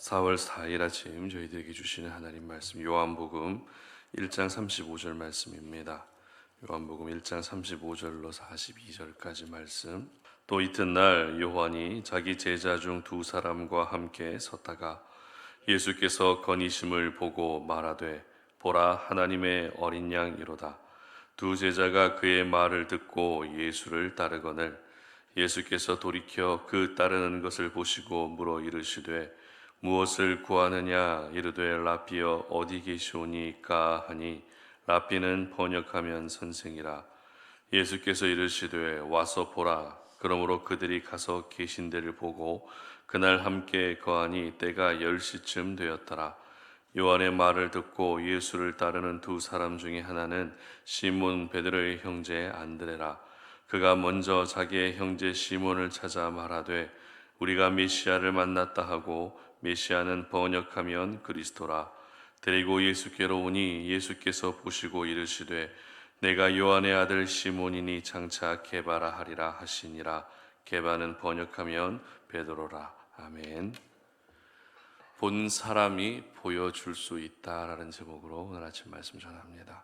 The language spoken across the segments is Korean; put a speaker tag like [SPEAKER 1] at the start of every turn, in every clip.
[SPEAKER 1] 4월 4일 아침 저희들에게 주시는 하나님 말씀 요한복음 1장 35절 말씀입니다. 요한복음 1장 35절로 42절까지 말씀. 또 이튿날 요한이 자기 제자 중 두 사람과 함께 섰다가 예수께서 건이심을 보고 말하되 보라 하나님의 어린 양이로다. 두 제자가 그의 말을 듣고 예수를 따르거늘 예수께서 돌이켜 그 따르는 것을 보시고 물어 이르시되 무엇을 구하느냐 이르되 라삐여 어디 계시오니까 하니 라삐는 번역하면 선생이라. 예수께서 이르시되 와서 보라. 그러므로 그들이 가서 계신 데를 보고 그날 함께 거하니 때가 10시쯤 되었더라. 요한의 말을 듣고 예수를 따르는 두 사람 중에 하나는 시몬 베드로의 형제 안드레라. 그가 먼저 자기의 형제 시몬을 찾아 말하되 우리가 메시아를 만났다 하고 메시아는 번역하면 그리스도라. 데리고 예수께로 오니 예수께서 보시고 이르시되 내가 요한의 아들 시몬이니 장차 게바라 하리라 하시니라. 게바는 번역하면 베드로라. 아멘. 본 사람이 보여줄 수 있다라는 제목으로 오늘 아침 말씀 전합니다.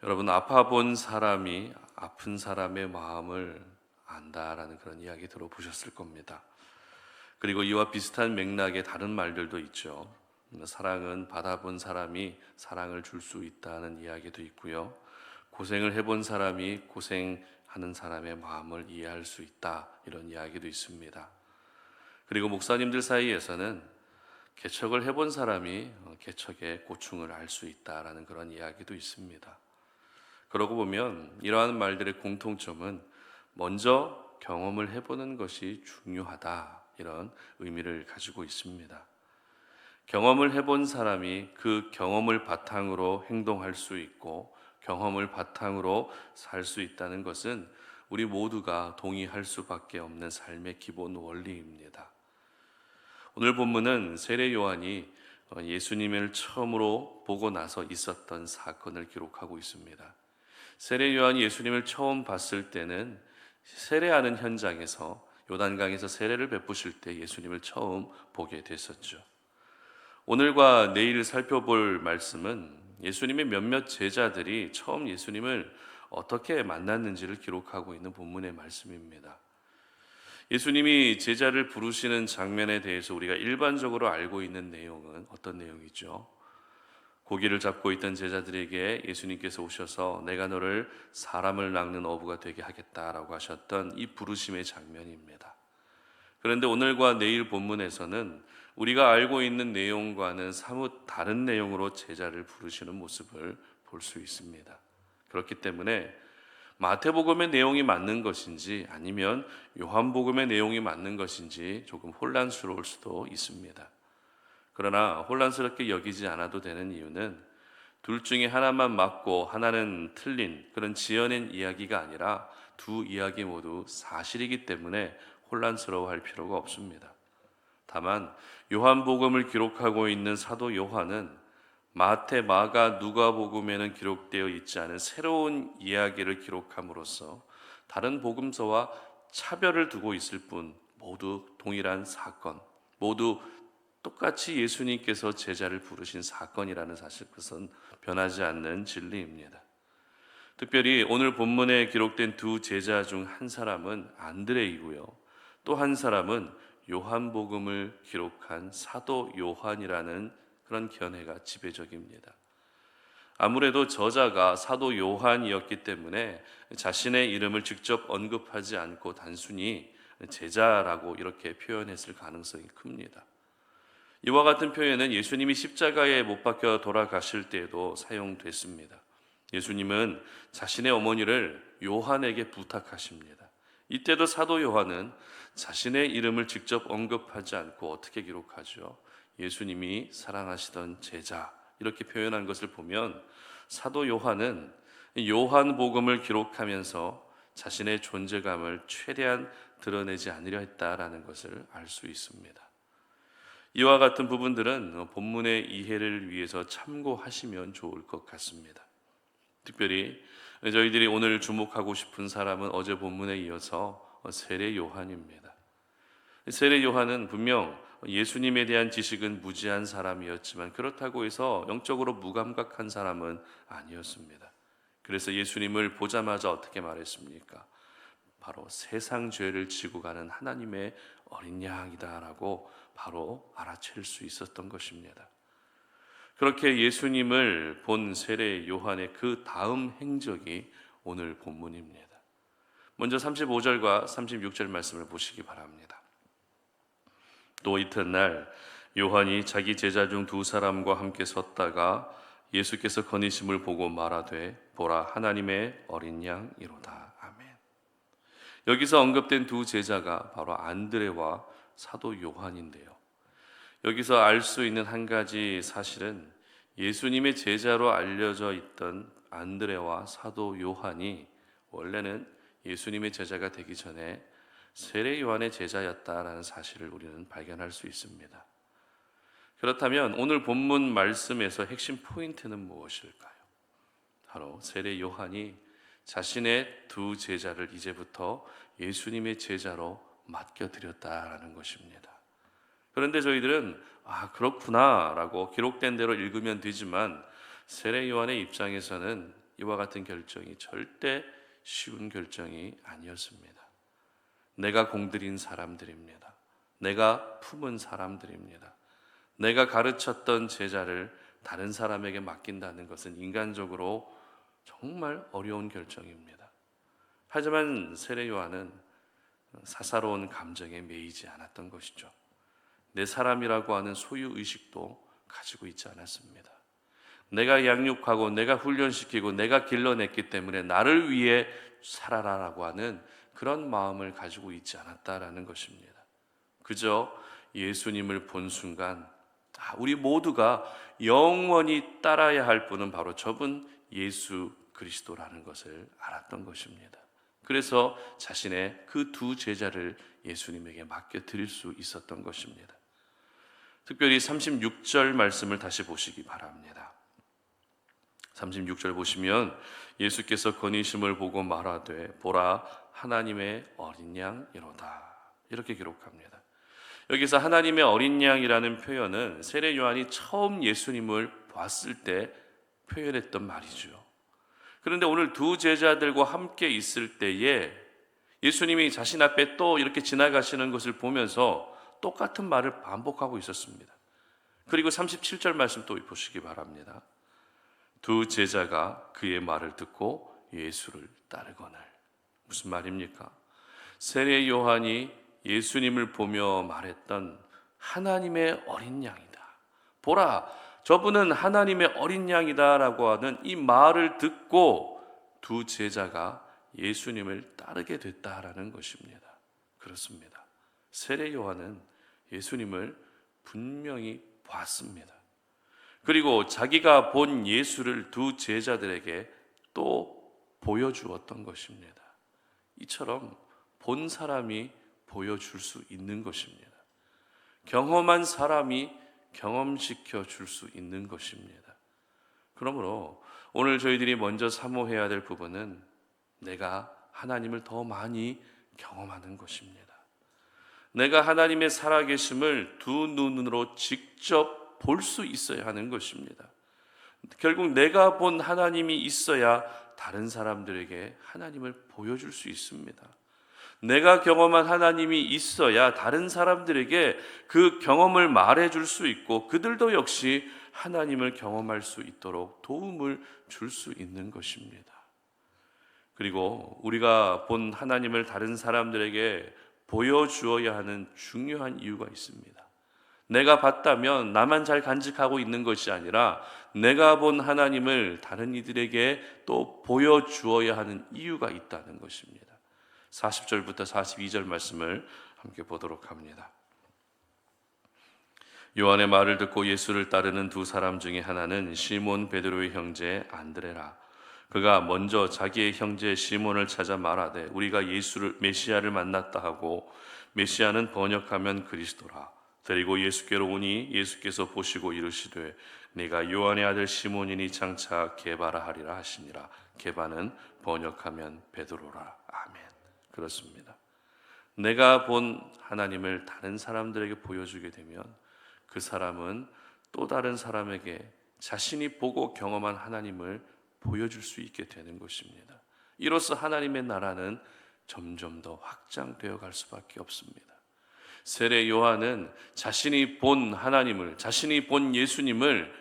[SPEAKER 1] 여러분, 아파 본 사람이 아픈 사람의 마음을 안다라는 그런 이야기 들어보셨을 겁니다. 그리고 이와 비슷한 맥락의 다른 말들도 있죠. 사랑은 받아본 사람이 사랑을 줄 수 있다는 이야기도 있고요. 고생을 해본 사람이 고생하는 사람의 마음을 이해할 수 있다, 이런 이야기도 있습니다. 그리고 목사님들 사이에서는 개척을 해본 사람이 개척의 고충을 알 수 있다라는 그런 이야기도 있습니다. 그러고 보면 이러한 말들의 공통점은 먼저 경험을 해보는 것이 중요하다, 이런 의미를 가지고 있습니다. 경험을 해본 사람이 그 경험을 바탕으로 행동할 수 있고 경험을 바탕으로 살 수 있다는 것은 우리 모두가 동의할 수밖에 없는 삶의 기본 원리입니다. 오늘 본문은 세례 요한이 예수님을 처음으로 보고 나서 있었던 사건을 기록하고 있습니다. 세례 요한이 예수님을 처음 봤을 때는 세례하는 현장에서 요단강에서 세례를 베푸실 때 예수님을 처음 보게 됐었죠. 오늘과 내일 살펴볼 말씀은 예수님의 몇몇 제자들이 처음 예수님을 어떻게 만났는지를 기록하고 있는 본문의 말씀입니다. 예수님이 제자를 부르시는 장면에 대해서 우리가 일반적으로 알고 있는 내용은 어떤 내용이죠? 고기를 잡고 있던 제자들에게 예수님께서 오셔서 내가 너를 사람을 낚는 어부가 되게 하겠다라고 하셨던 이 부르심의 장면입니다. 그런데 오늘과 내일 본문에서는 우리가 알고 있는 내용과는 사뭇 다른 내용으로 제자를 부르시는 모습을 볼 수 있습니다. 그렇기 때문에 마태복음의 내용이 맞는 것인지 아니면 요한복음의 내용이 맞는 것인지 조금 혼란스러울 수도 있습니다. 그러나 혼란스럽게 여기지 않아도 되는 이유는 둘 중에 하나만 맞고 하나는 틀린 그런 지어낸 이야기가 아니라 두 이야기 모두 사실이기 때문에 혼란스러워할 필요가 없습니다. 다만 요한복음을 기록하고 있는 사도 요한은 마태, 마가, 누가복음에는 기록되어 있지 않은 새로운 이야기를 기록함으로써 다른 복음서와 차별을 두고 있을 뿐 모두 동일한 사건, 모두 똑같이 예수님께서 제자를 부르신 사건이라는 사실, 그것은 변하지 않는 진리입니다. 특별히 오늘 본문에 기록된 두 제자 중 한 사람은 안드레이고요, 또 한 사람은 요한복음을 기록한 사도 요한이라는 그런 견해가 지배적입니다. 아무래도 저자가 사도 요한이었기 때문에 자신의 이름을 직접 언급하지 않고 단순히 제자라고 이렇게 표현했을 가능성이 큽니다. 이와 같은 표현은 예수님이 십자가에 못 박혀 돌아가실 때에도 사용됐습니다. 예수님은 자신의 어머니를 요한에게 부탁하십니다. 이때도 사도 요한은 자신의 이름을 직접 언급하지 않고 어떻게 기록하죠? 예수님이 사랑하시던 제자, 이렇게 표현한 것을 보면 사도 요한은 요한복음을 기록하면서 자신의 존재감을 최대한 드러내지 않으려 했다라는 것을 알 수 있습니다. 이와 같은 부분들은 본문의 이해를 위해서 참고하시면 좋을 것 같습니다. 특별히 저희들이 오늘 주목하고 싶은 사람은 어제 본문에 이어서 세례 요한입니다. 세례 요한은 분명 예수님에 대한 지식은 무지한 사람이었지만 그렇다고 해서 영적으로 무감각한 사람은 아니었습니다. 그래서 예수님을 보자마자 어떻게 말했습니까? 바로 세상 죄를 지고 가는 하나님의 어린 양이다라고 바로 알아챌 수 있었던 것입니다. 그렇게 예수님을 본 세례 요한의 그 다음 행적이 오늘 본문입니다. 먼저 35절과 36절 말씀을 보시기 바랍니다. 또 이튿날 요한이 자기 제자 중 두 사람과 함께 섰다가 예수께서 거니심을 보고 말하되 보라 하나님의 어린 양이로다. 아멘. 여기서 언급된 두 제자가 바로 안드레와 사도 요한인데요. 여기서 알 수 있는 한 가지 사실은 예수님의 제자로 알려져 있던 안드레와 사도 요한이 원래는 예수님의 제자가 되기 전에 세례 요한의 제자였다라는 사실을 우리는 발견할 수 있습니다. 그렇다면 오늘 본문 말씀에서 핵심 포인트는 무엇일까요? 바로 세례 요한이 자신의 두 제자를 이제부터 예수님의 제자로 맡겨드렸다라는 것입니다. 그런데 저희들은 그렇구나라고 기록된 대로 읽으면 되지만 세례 요한의 입장에서는 이와 같은 결정이 절대 쉬운 결정이 아니었습니다. 내가 공들인 사람들입니다. 내가 품은 사람들입니다. 내가 가르쳤던 제자를 다른 사람에게 맡긴다는 것은 인간적으로 정말 어려운 결정입니다. 하지만 세례 요한은 사사로운 감정에 매이지 않았던 것이죠. 내 사람이라고 하는 소유의식도 가지고 있지 않았습니다. 내가 양육하고 내가 훈련시키고 내가 길러냈기 때문에 나를 위해 살아라라고 하는 그런 마음을 가지고 있지 않았다라는 것입니다. 그저 예수님을 본 순간 우리 모두가 영원히 따라야 할 분은 바로 저분 예수 그리스도라는 것을 알았던 것입니다. 그래서 자신의 그 두 제자를 예수님에게 맡겨드릴 수 있었던 것입니다. 특별히 36절 말씀을 다시 보시기 바랍니다. 36절 보시면 예수께서 거니심을 보고 말하되 보라 하나님의 어린 양이로다 이렇게 기록합니다. 여기서 하나님의 어린 양이라는 표현은 세례 요한이 처음 예수님을 봤을 때 표현했던 말이죠. 그런데 오늘 두 제자들과 함께 있을 때에 예수님이 자신 앞에 또 이렇게 지나가시는 것을 보면서 똑같은 말을 반복하고 있었습니다. 그리고 37절 말씀 또 보시기 바랍니다. 두 제자가 그의 말을 듣고 예수를 따르거늘. 무슨 말입니까? 세례 요한이 예수님을 보며 말했던 하나님의 어린 양이다. 보라, 저분은 하나님의 어린 양이다 라고 하는 이 말을 듣고 두 제자가 예수님을 따르게 됐다라는 것입니다. 그렇습니다. 세례 요한은 예수님을 분명히 봤습니다. 그리고 자기가 본 예수를 두 제자들에게 또 보여주었던 것입니다. 이처럼 본 사람이 보여줄 수 있는 것입니다. 경험한 사람이 경험시켜 줄 수 있는 것입니다. 그러므로 오늘 저희들이 먼저 사모해야 될 부분은 내가 하나님을 더 많이 경험하는 것입니다. 내가 하나님의 살아계심을 두 눈으로 직접 볼 수 있어야 하는 것입니다. 결국 내가 본 하나님이 있어야 다른 사람들에게 하나님을 보여줄 수 있습니다. 내가 경험한 하나님이 있어야 다른 사람들에게 그 경험을 말해줄 수 있고 그들도 역시 하나님을 경험할 수 있도록 도움을 줄 수 있는 것입니다. 그리고 우리가 본 하나님을 다른 사람들에게 보여주어야 하는 중요한 이유가 있습니다. 내가 봤다면 나만 잘 간직하고 있는 것이 아니라 내가 본 하나님을 다른 이들에게 또 보여주어야 하는 이유가 있다는 것입니다. 40절부터 42절 말씀을 함께 보도록 합니다. 요한의 말을 듣고 예수를 따르는 두 사람 중에 하나는 시몬 베드로의 형제 안드레라. 그가 먼저 자기의 형제 시몬을 찾아 말하되 우리가 예수를 메시아를 만났다 하고, 메시아는 번역하면 그리스도라. 데리고 예수께로 오니 예수께서 보시고 이르시되 네가 요한의 아들 시몬이니 장차 게바라 하리라 하시니라. 게바는 번역하면 베드로라. 아멘. 그렇습니다. 내가 본 하나님을 다른 사람들에게 보여주게 되면 그 사람은 또 다른 사람에게 자신이 보고 경험한 하나님을 보여줄 수 있게 되는 것입니다. 이로써 하나님의 나라는 점점 더 확장되어 갈 수밖에 없습니다. 세례 요한은 자신이 본 하나님을, 자신이 본 예수님을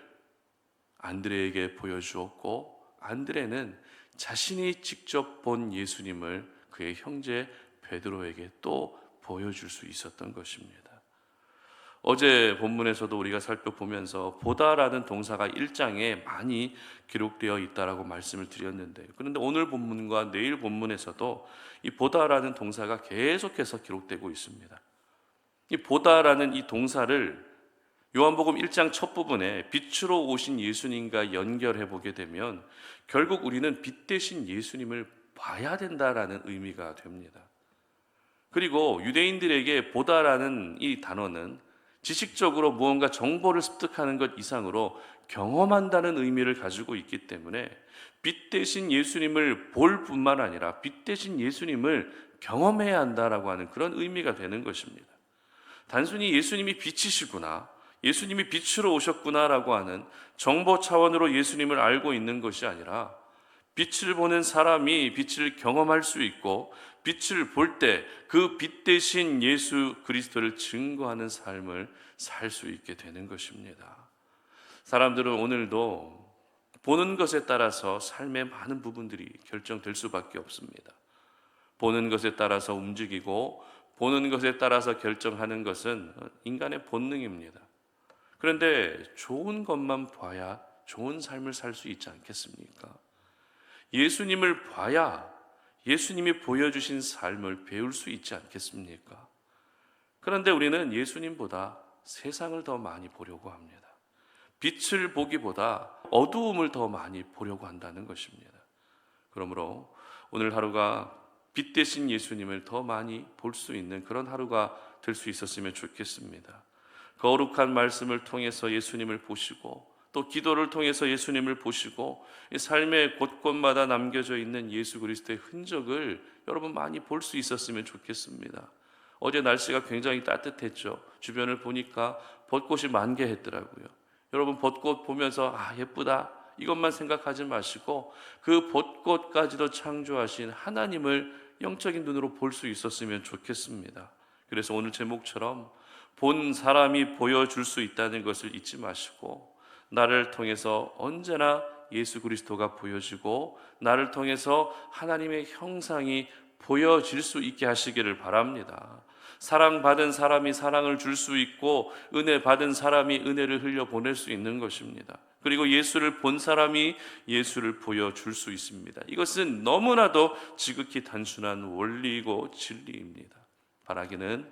[SPEAKER 1] 안드레에게 보여주었고, 안드레는 자신이 직접 본 예수님을 그의 형제 베드로에게 또 보여줄 수 있었던 것입니다. 어제 본문에서도 우리가 살펴보면서 보다라는 동사가 1장에 많이 기록되어 있다라고 말씀을 드렸는데, 그런데 오늘 본문과 내일 본문에서도 이 보다라는 동사가 계속해서 기록되고 있습니다. 이 보다라는 이 동사를 요한복음 1장 첫 부분에 빛으로 오신 예수님과 연결해 보게 되면 결국 우리는 빛 대신 예수님을 봐야 된다라는 의미가 됩니다. 그리고 유대인들에게 보다라는 이 단어는 지식적으로 무언가 정보를 습득하는 것 이상으로 경험한다는 의미를 가지고 있기 때문에 빛 대신 예수님을 볼 뿐만 아니라 빛 대신 예수님을 경험해야 한다라고 하는 그런 의미가 되는 것입니다. 단순히 예수님이 빛이시구나, 예수님이 빛으로 오셨구나라고 하는 정보 차원으로 예수님을 알고 있는 것이 아니라 빛을 보는 사람이 빛을 경험할 수 있고 빛을 볼 때 그 빛 대신 예수 그리스도를 증거하는 삶을 살 수 있게 되는 것입니다. 사람들은 오늘도 보는 것에 따라서 삶의 많은 부분들이 결정될 수밖에 없습니다. 보는 것에 따라서 움직이고 보는 것에 따라서 결정하는 것은 인간의 본능입니다. 그런데 좋은 것만 봐야 좋은 삶을 살 수 있지 않겠습니까? 예수님을 봐야 예수님이 보여주신 삶을 배울 수 있지 않겠습니까? 그런데 우리는 예수님보다 세상을 더 많이 보려고 합니다. 빛을 보기보다 어두움을 더 많이 보려고 한다는 것입니다. 그러므로 오늘 하루가 빛 대신 예수님을 더 많이 볼 수 있는 그런 하루가 될 수 있었으면 좋겠습니다. 거룩한 말씀을 통해서 예수님을 보시고 또 기도를 통해서 예수님을 보시고 이 삶의 곳곳마다 남겨져 있는 예수 그리스도의 흔적을 여러분 많이 볼 수 있었으면 좋겠습니다. 어제 날씨가 굉장히 따뜻했죠. 주변을 보니까 벚꽃이 만개했더라고요. 여러분 벚꽃 보면서 예쁘다 이것만 생각하지 마시고 그 벚꽃까지도 창조하신 하나님을 영적인 눈으로 볼 수 있었으면 좋겠습니다. 그래서 오늘 제목처럼 본 사람이 보여줄 수 있다는 것을 잊지 마시고 나를 통해서 언제나 예수 그리스도가 보여지고 나를 통해서 하나님의 형상이 보여질 수 있게 하시기를 바랍니다. 사랑받은 사람이 사랑을 줄 수 있고 은혜 받은 사람이 은혜를 흘려보낼 수 있는 것입니다. 그리고 예수를 본 사람이 예수를 보여줄 수 있습니다. 이것은 너무나도 지극히 단순한 원리이고 진리입니다. 바라기는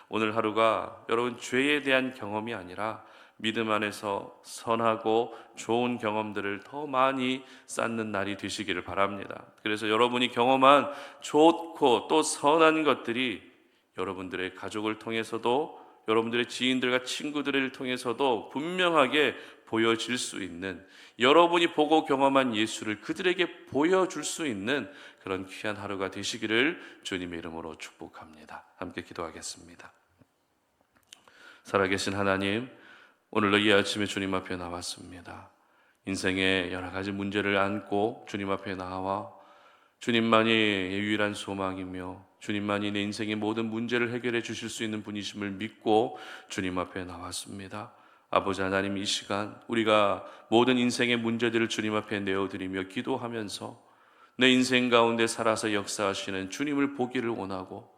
[SPEAKER 1] 오늘 하루가 여러분 죄에 대한 경험이 아니라 믿음 안에서 선하고 좋은 경험들을 더 많이 쌓는 날이 되시기를 바랍니다. 그래서 여러분이 경험한 좋고 또 선한 것들이 여러분들의 가족을 통해서도 여러분들의 지인들과 친구들을 통해서도 분명하게 보여질 수 있는, 여러분이 보고 경험한 예수를 그들에게 보여줄 수 있는 그런 귀한 하루가 되시기를 주님의 이름으로 축복합니다. 함께 기도하겠습니다. 살아계신 하나님, 오늘도 이 아침에 주님 앞에 나왔습니다. 인생의 여러 가지 문제를 안고 주님 앞에 나와 주님만이 유일한 소망이며 주님만이 내 인생의 모든 문제를 해결해 주실 수 있는 분이심을 믿고 주님 앞에 나왔습니다. 아버지 하나님, 이 시간 우리가 모든 인생의 문제들을 주님 앞에 내어드리며 기도하면서 내 인생 가운데 살아서 역사하시는 주님을 보기를 원하고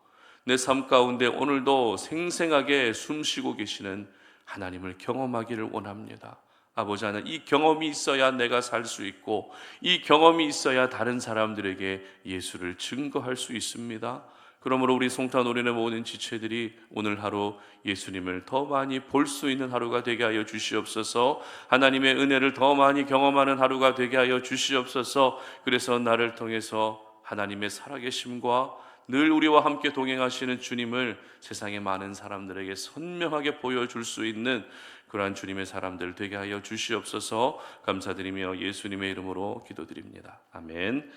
[SPEAKER 1] 내 삶 가운데 오늘도 생생하게 숨쉬고 계시는 하나님을 경험하기를 원합니다. 아버지 하나님, 이 경험이 있어야 내가 살 수 있고 이 경험이 있어야 다른 사람들에게 예수를 증거할 수 있습니다. 그러므로 우리 송탄 우리네 모든 지체들이 오늘 하루 예수님을 더 많이 볼 수 있는 하루가 되게 하여 주시옵소서. 하나님의 은혜를 더 많이 경험하는 하루가 되게 하여 주시옵소서. 그래서 나를 통해서 하나님의 살아계심과 늘 우리와 함께 동행하시는 주님을 세상의 많은 사람들에게 선명하게 보여줄 수 있는 그러한 주님의 사람들 되게 하여 주시옵소서. 감사드리며 예수님의 이름으로 기도드립니다. 아멘.